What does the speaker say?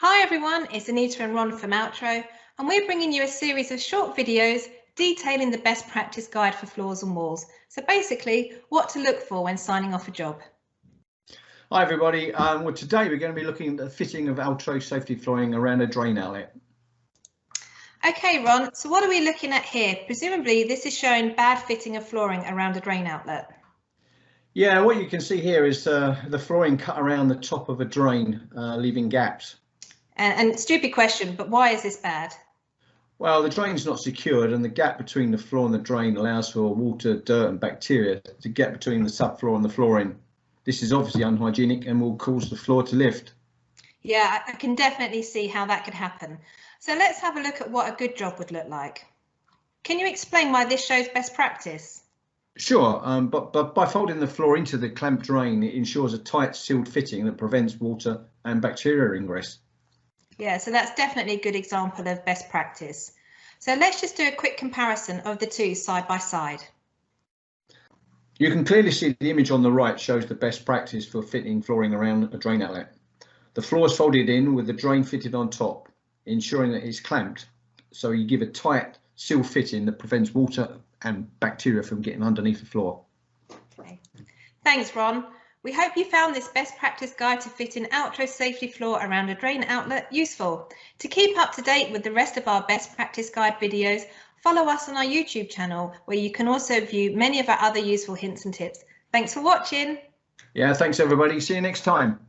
Hi everyone, it's Anita and Ron from Altro, and we're bringing you a series of short videos detailing the best practice guide for floors and walls. So basically, what to look for when signing off a job. Hi everybody, well today we're going to be looking at the fitting of Altro safety flooring around a drain outlet. Okay Ron, so what are we looking at here? Presumably this is showing bad fitting of flooring around a drain outlet. Yeah, what you can see here is the flooring cut around the top of a drain, leaving gaps. And stupid question, but why is this bad? Well, the drain's not secured and the gap between the floor and the drain allows for water, dirt and bacteria to get between the subfloor and the flooring. This is obviously unhygienic and will cause the floor to lift. Yeah, I can definitely see how that could happen. So let's have a look at what a good job would look like. Can you explain why this shows best practice? Sure, but by folding the floor into the clamped drain, it ensures a tight sealed fitting that prevents water and bacteria ingress. Yeah, so that's definitely a good example of best practice. So let's just do a quick comparison of the two side by side. You can clearly see the image on the right shows the best practice for fitting flooring around a drain outlet. The floor is folded in with the drain fitted on top, ensuring that it's clamped, so you give a tight seal fitting that prevents water and bacteria from getting underneath the floor. Okay. Thanks, Ron. We hope you found this best practice guide to fitting Altro safety floor around a drain outlet useful. To keep up to date with the rest of our best practice guide videos, follow us on our YouTube channel, where you can also view many of our other useful hints and tips. Thanks for watching. Yeah, thanks everybody. See you next time.